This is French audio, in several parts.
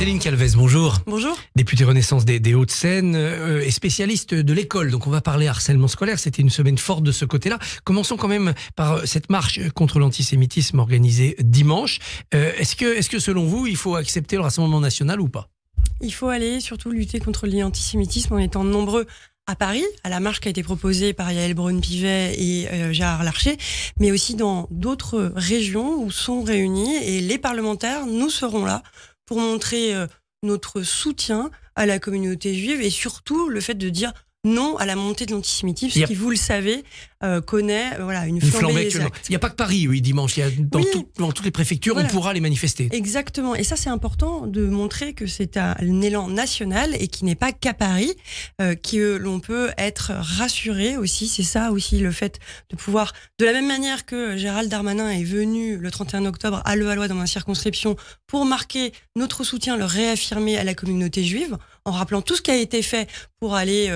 Céline Calvez, bonjour. Bonjour. Députée Renaissance des Hauts-de-Seine et spécialiste de l'école. Donc on va parler harcèlement scolaire. C'était une semaine forte de ce côté-là. Commençons quand même par cette marche contre l'antisémitisme organisée dimanche. Est-ce que selon vous, il faut accepter le Rassemblement national ou pas ? Il faut aller surtout lutter contre l'antisémitisme en étant nombreux à Paris, à la marche qui a été proposée par Yael Braun-Pivet et Gérard Larcher, mais aussi dans d'autres régions où sont réunis. Et les parlementaires, nous serons là pour montrer notre soutien à la communauté juive et surtout le fait de dire non à la montée de l'antisémitisme, qui, vous le savez, connaît une flambée des actes. Il n'y a pas que Paris, dimanche. Il y a dans toutes les préfectures, on pourra les manifester. Exactement. Et ça, c'est important de montrer que c'est un élan national et qui n'est pas qu'à Paris, que l'on peut être rassuré aussi. C'est ça aussi, le fait de pouvoir, de la même manière que Gérald Darmanin est venu le 31 octobre à Levallois dans ma circonscription pour marquer notre soutien, le réaffirmer à la communauté juive, en rappelant tout ce qui a été fait pour aller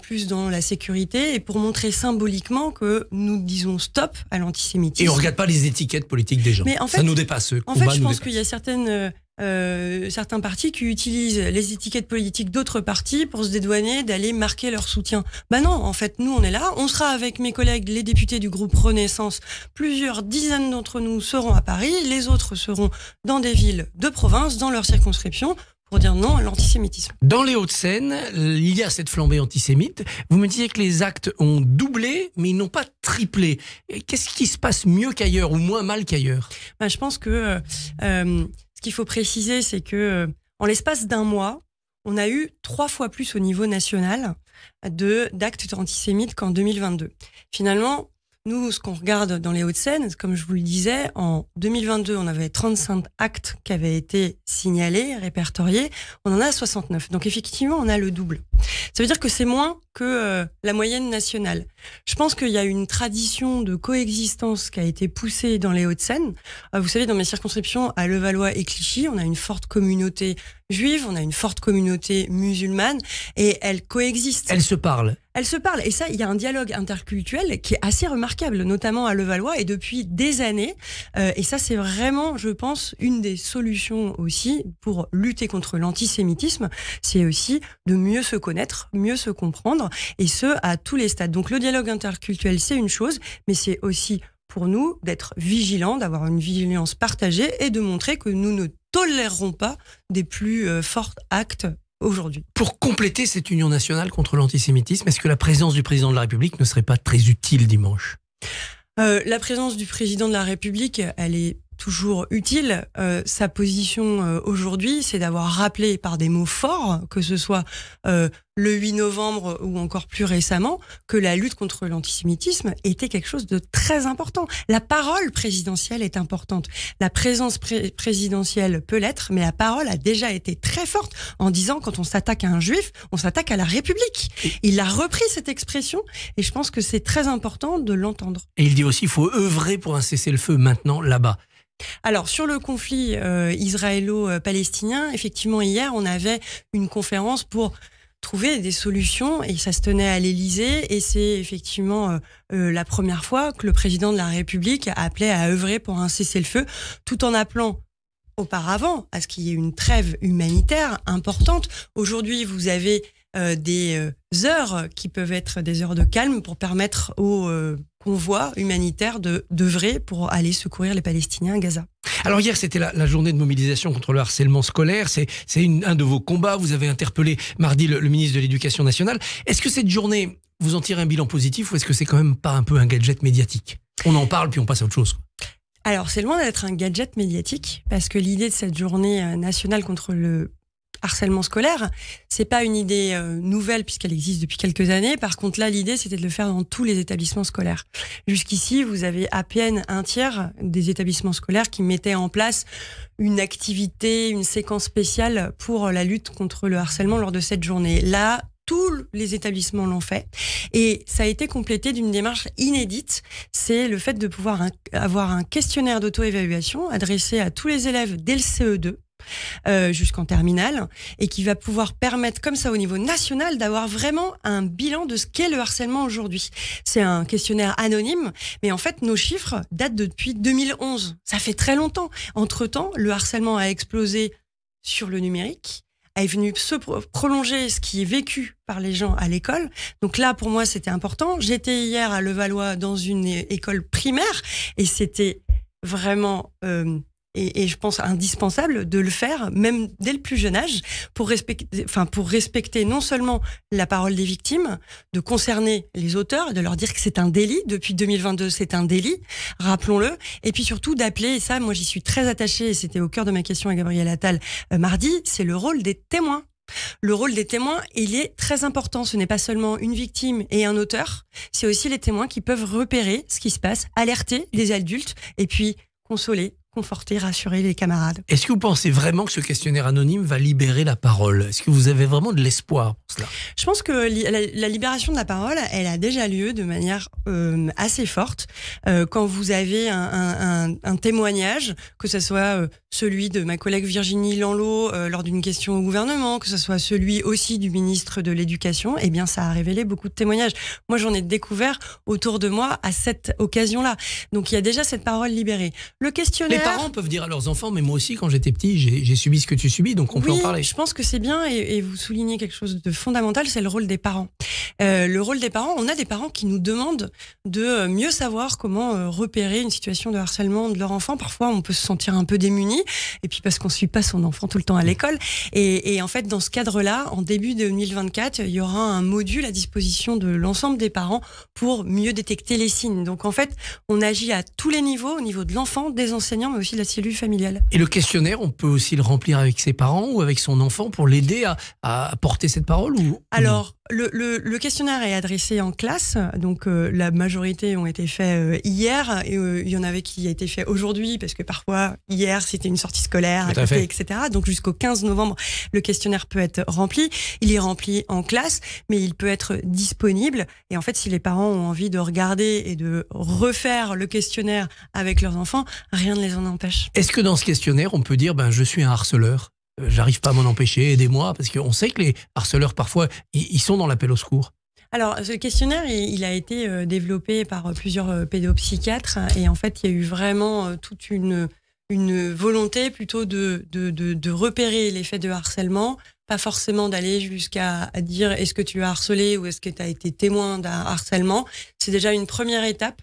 plus dans la sécurité et pour montrer symboliquement que nous disons stop à l'antisémitisme. Et on ne regarde pas les étiquettes politiques des gens. Mais en fait, ça nous dépasse. En fait, je pense qu'il y a certains partis qui utilisent les étiquettes politiques d'autres partis pour se dédouaner d'aller marquer leur soutien. Non, en fait, nous on est là, on sera avec mes collègues, les députés du groupe Renaissance. Plusieurs dizaines d'entre nous seront à Paris, les autres seront dans des villes de province, dans leur circonscription, pour dire non à l'antisémitisme. Dans les Hauts-de-Seine, il y a cette flambée antisémite. Vous me disiez que les actes ont doublé, mais ils n'ont pas triplé. Qu'est-ce qui se passe mieux qu'ailleurs ou moins mal qu'ailleurs ? Je pense que ce qu'il faut préciser, c'est que en l'espace d'un mois, on a eu 3 fois plus au niveau national d'actes antisémites qu'en 2022. Finalement, nous, ce qu'on regarde dans les Hauts-de-Seine, comme je vous le disais, en 2022, on avait 35 actes qui avaient été signalés, répertoriés. On en a 69. Donc effectivement, on a le double. Ça veut dire que c'est moins que la moyenne nationale. Je pense qu'il y a une tradition de coexistence qui a été poussée dans les Hauts-de-Seine. Vous savez, dans mes circonscriptions, à Levallois et Clichy, on a une forte communauté juive, on a une forte communauté musulmane, et elles coexistent. Elles se parlent. Elles se parlent. Et ça, il y a un dialogue interculturel qui est assez remarquable, notamment à Levallois, et depuis des années. Et ça, c'est vraiment, je pense, une des solutions aussi pour lutter contre l'antisémitisme. C'est aussi de mieux se connaître, mieux se comprendre, et ce, à tous les stades. Donc le dialogue interculturel, c'est une chose, mais c'est aussi pour nous d'être vigilants, d'avoir une vigilance partagée et de montrer que nous ne tolérerons pas des plus forts actes aujourd'hui. Pour compléter cette union nationale contre l'antisémitisme, est-ce que la présence du président de la République ne serait pas très utile dimanche ? La présence du président de la République, elle est toujours utile. Sa position aujourd'hui, c'est d'avoir rappelé par des mots forts, que ce soit le 8 novembre ou encore plus récemment, que la lutte contre l'antisémitisme était quelque chose de très important. La parole présidentielle est importante. La présence présidentielle peut l'être, mais la parole a déjà été très forte en disant quand on s'attaque à un juif, on s'attaque à la République. Il a repris cette expression et je pense que c'est très important de l'entendre. Et il dit aussi qu'il faut œuvrer pour un cessez-le-feu maintenant là-bas. Alors, sur le conflit israélo-palestinien, effectivement, hier, on avait une conférence pour trouver des solutions et ça se tenait à l'Élysée et c'est effectivement la première fois que le président de la République appelait à œuvrer pour un cessez-le-feu tout en appelant auparavant à ce qu'il y ait une trêve humanitaire importante. Aujourd'hui, vous avez des heures qui peuvent être des heures de calme pour permettre aux convois humanitaires d'œuvrer pour aller secourir les Palestiniens à Gaza. Alors hier, c'était la journée de mobilisation contre le harcèlement scolaire. C'est un de vos combats. Vous avez interpellé mardi le ministre de l'Éducation nationale. Est-ce que cette journée, vous en tirez un bilan positif ou est-ce que c'est quand même pas un peu un gadget médiatique ? On en parle puis on passe à autre chose. Alors, c'est loin d'être un gadget médiatique parce que l'idée de cette journée nationale contre le harcèlement scolaire, c'est pas une idée nouvelle puisqu'elle existe depuis quelques années. Par contre, là, l'idée, c'était de le faire dans tous les établissements scolaires. Jusqu'ici, vous avez à peine un tiers des établissements scolaires qui mettaient en place une activité, une séquence spéciale pour la lutte contre le harcèlement lors de cette journée. Là, tous les établissements l'ont fait et ça a été complété d'une démarche inédite. C'est le fait de pouvoir avoir un questionnaire d'auto-évaluation adressé à tous les élèves dès le CE2 jusqu'en terminale et qui va pouvoir permettre comme ça au niveau national d'avoir vraiment un bilan de ce qu'est le harcèlement aujourd'hui. C'est un questionnaire anonyme, mais en fait nos chiffres datent depuis 2011. Ça fait très longtemps. Entre-temps, le harcèlement a explosé sur le numérique, est venu prolonger ce qui est vécu par les gens à l'école. Donc là, pour moi, c'était important. J'étais hier à Levallois dans une école primaire et c'était vraiment... Et je pense indispensable de le faire, même dès le plus jeune âge, pour respecter non seulement la parole des victimes, de concerner les auteurs, de leur dire que c'est un délit. Depuis 2022, c'est un délit, rappelons-le. Et puis surtout d'appeler, et ça, moi j'y suis très attachée, et c'était au cœur de ma question à Gabriel Attal mardi, c'est le rôle des témoins. Le rôle des témoins, il est très important. Ce n'est pas seulement une victime et un auteur, c'est aussi les témoins qui peuvent repérer ce qui se passe, alerter les adultes, et puis consoler, conforter, rassurer les camarades. Est-ce que vous pensez vraiment que ce questionnaire anonyme va libérer la parole? Est-ce que vous avez vraiment de l'espoir pour cela? Je pense que la libération de la parole, elle a déjà lieu de manière assez forte. Quand vous avez un témoignage, que ce soit celui de ma collègue Virginie Lanlot lors d'une question au gouvernement, que ce soit celui aussi du ministre de l'Éducation, eh bien ça a révélé beaucoup de témoignages. Moi, j'en ai découvert autour de moi à cette occasion-là. Donc il y a déjà cette parole libérée. Le questionnaire... Les parents peuvent dire à leurs enfants, mais moi aussi, quand j'étais petit, j'ai subi ce que tu subis, donc on peut en parler. Je pense que c'est bien, et vous soulignez quelque chose de fondamental, c'est le rôle des parents. Le rôle des parents, on a des parents qui nous demandent de mieux savoir comment repérer une situation de harcèlement de leur enfant. Parfois, on peut se sentir un peu démuni, et puis parce qu'on ne suit pas son enfant tout le temps à l'école. Et en fait, dans ce cadre-là, en début 2024, il y aura un module à disposition de l'ensemble des parents pour mieux détecter les signes. Donc en fait, on agit à tous les niveaux, au niveau de l'enfant, des enseignants, mais aussi de la cellule familiale. Et le questionnaire, on peut aussi le remplir avec ses parents ou avec son enfant pour l'aider à porter cette parole Alors, le questionnaire est adressé en classe, donc la majorité ont été faits hier, et il y en avait qui a été fait aujourd'hui, parce que parfois, hier, c'était une sortie scolaire, à côté, etc. Donc jusqu'au 15 novembre, le questionnaire peut être rempli. Il est rempli en classe, mais il peut être disponible. Et en fait, si les parents ont envie de regarder et de refaire le questionnaire avec leurs enfants, rien ne les en empêche. Est-ce que dans ce questionnaire, on peut dire je suis un harceleur, j'arrive pas à m'en empêcher, aidez-moi, parce qu'on sait que les harceleurs, parfois, ils sont dans l'appel au secours. Alors, ce questionnaire, il a été développé par plusieurs pédopsychiatres, et en fait, il y a eu vraiment toute une volonté plutôt de repérer les faits de harcèlement, pas forcément d'aller jusqu'à dire est-ce que tu as harcelé ou est-ce que tu as été témoin d'un harcèlement. C'est déjà une première étape.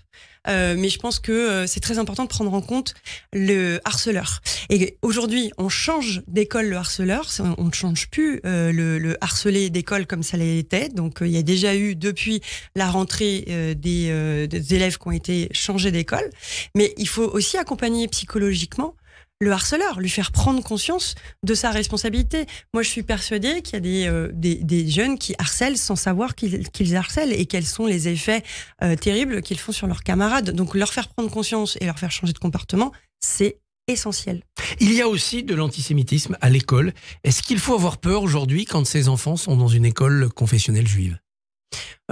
Mais je pense que c'est très important de prendre en compte le harceleur. Et aujourd'hui, on change d'école le harceleur. On ne change plus le harcelé d'école comme ça l'était. Donc, il y a déjà eu, depuis la rentrée, des élèves qui ont été changés d'école. Mais il faut aussi accompagner psychologiquement le harceleur, lui faire prendre conscience de sa responsabilité. Moi, je suis persuadée qu'il y a des jeunes qui harcèlent sans savoir qu'ils harcèlent et quels sont les effets terribles qu'ils font sur leurs camarades. Donc, leur faire prendre conscience et leur faire changer de comportement, c'est essentiel. Il y a aussi de l'antisémitisme à l'école. Est-ce qu'il faut avoir peur aujourd'hui quand ces enfants sont dans une école confessionnelle juive ?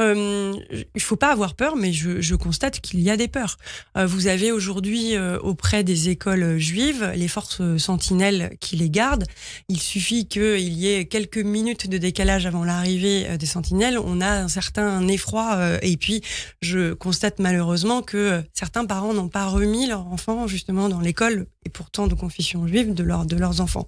Il faut pas avoir peur, mais je constate qu'il y a des peurs. Vous avez aujourd'hui auprès des écoles juives les forces sentinelles qui les gardent. Il suffit qu'il y ait quelques minutes de décalage avant l'arrivée des sentinelles. On a un certain effroi, et puis je constate malheureusement que certains parents n'ont pas remis leurs enfants justement dans l'école, et pourtant de confession juive, de leurs enfants.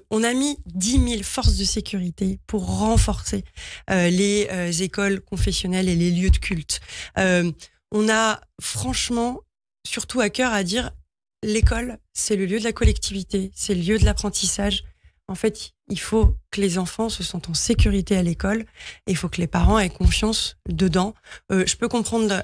On a mis 10 000 forces de sécurité pour renforcer les écoles confessionnelles et les lieux de culte. On a franchement surtout à cœur à dire l'école, c'est le lieu de la collectivité, c'est le lieu de l'apprentissage. En fait, il faut que les enfants se sentent en sécurité à l'école, et il faut que les parents aient confiance dedans. Je peux comprendre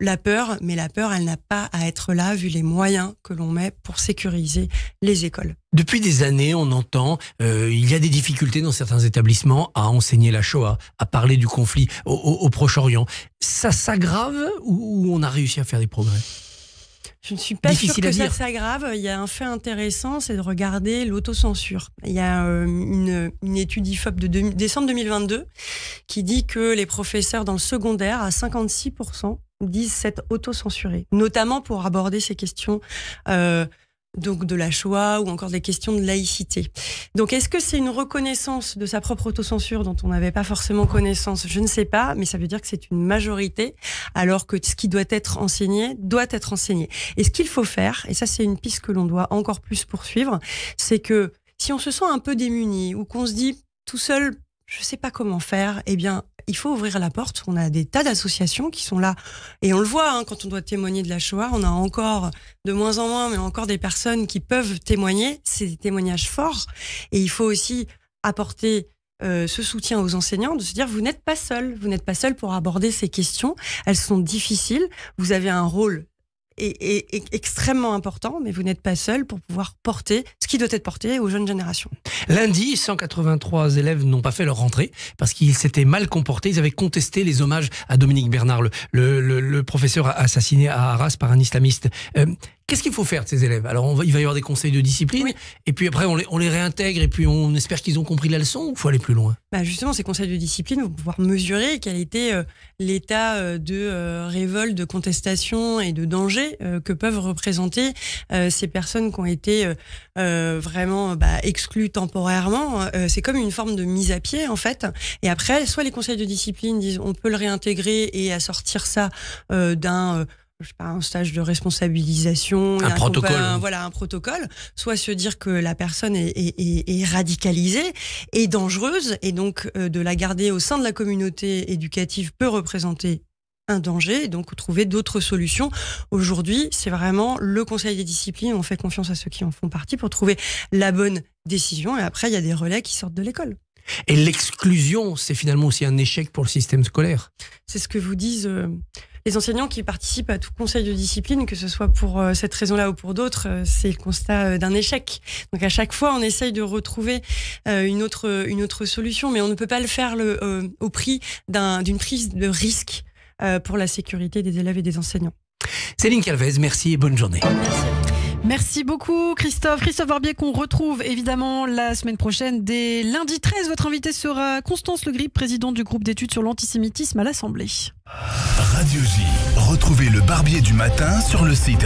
la peur, mais la peur, elle n'a pas à être là vu les moyens que l'on met pour sécuriser les écoles. Depuis des années, on entend il y a des difficultés dans certains établissements à enseigner la Shoah, à parler du conflit au Proche-Orient. Ça s'aggrave ou on a réussi à faire des progrès ? Je ne suis pas sûre que ça s'aggrave. Il y a un fait intéressant, c'est de regarder l'autocensure. Il y a une étude IFOP de décembre 2022 qui dit que les professeurs dans le secondaire, à 56%, disent s'être autocensurés, notamment pour aborder ces questions donc de la Shoah ou encore des questions de laïcité. Donc est-ce que c'est une reconnaissance de sa propre autocensure dont on n'avait pas forcément connaissance? Je ne sais pas, mais ça veut dire que c'est une majorité, alors que ce qui doit être enseigné doit être enseigné. Et ce qu'il faut faire, et ça c'est une piste que l'on doit encore plus poursuivre, c'est que si on se sent un peu démuni ou qu'on se dit tout seul, je sais pas comment faire, eh bien, il faut ouvrir la porte. On a des tas d'associations qui sont là. Et on le voit, hein, quand on doit témoigner de la Shoah, on a encore, de moins en moins, mais encore des personnes qui peuvent témoigner. C'est des témoignages forts. Et il faut aussi apporter ce soutien aux enseignants, de se dire, vous n'êtes pas seuls. Vous n'êtes pas seuls pour aborder ces questions. Elles sont difficiles. Vous avez un rôle extrêmement important, mais vous n'êtes pas seul pour pouvoir porter ce qui doit être porté aux jeunes générations. Lundi, 183 élèves n'ont pas fait leur rentrée parce qu'ils s'étaient mal comportés. Ils avaient contesté les hommages à Dominique Bernard, le professeur assassiné à Arras par un islamiste. Qu'est-ce qu'il faut faire de ces élèves? Alors, il va y avoir des conseils de discipline, oui. Et puis après, on les réintègre, et puis on espère qu'ils ont compris la leçon, ou il faut aller plus loin? Justement, ces conseils de discipline vont pouvoir mesurer quel était l'état de révolte, de contestation et de danger que peuvent représenter ces personnes qui ont été vraiment exclues temporairement. C'est comme une forme de mise à pied, en fait. Et après, soit les conseils de discipline disent on peut le réintégrer et assortir ça d'un... je sais pas, un stage de responsabilisation, un protocole. Un protocole, soit se dire que la personne est radicalisée et dangereuse, et donc de la garder au sein de la communauté éducative peut représenter un danger, et donc trouver d'autres solutions. Aujourd'hui, c'est vraiment le conseil des disciplines, on fait confiance à ceux qui en font partie pour trouver la bonne décision, et après il y a des relais qui sortent de l'école. Et l'exclusion, c'est finalement aussi un échec pour le système scolaire. C'est ce que vous disent les enseignants qui participent à tout conseil de discipline, que ce soit pour cette raison-là ou pour d'autres, c'est le constat d'un échec. Donc à chaque fois, on essaye de retrouver une autre solution, mais on ne peut pas le faire au prix d'une prise de risque pour la sécurité des élèves et des enseignants. Céline Calvez, merci et bonne journée. Merci. Merci beaucoup Christophe. Christophe Barbier qu'on retrouve évidemment la semaine prochaine dès lundi 13. Votre invité sera Constance Le Grip, présidente du groupe d'études sur l'antisémitisme à l'Assemblée. Radio J. Retrouvez le Barbier du matin sur le site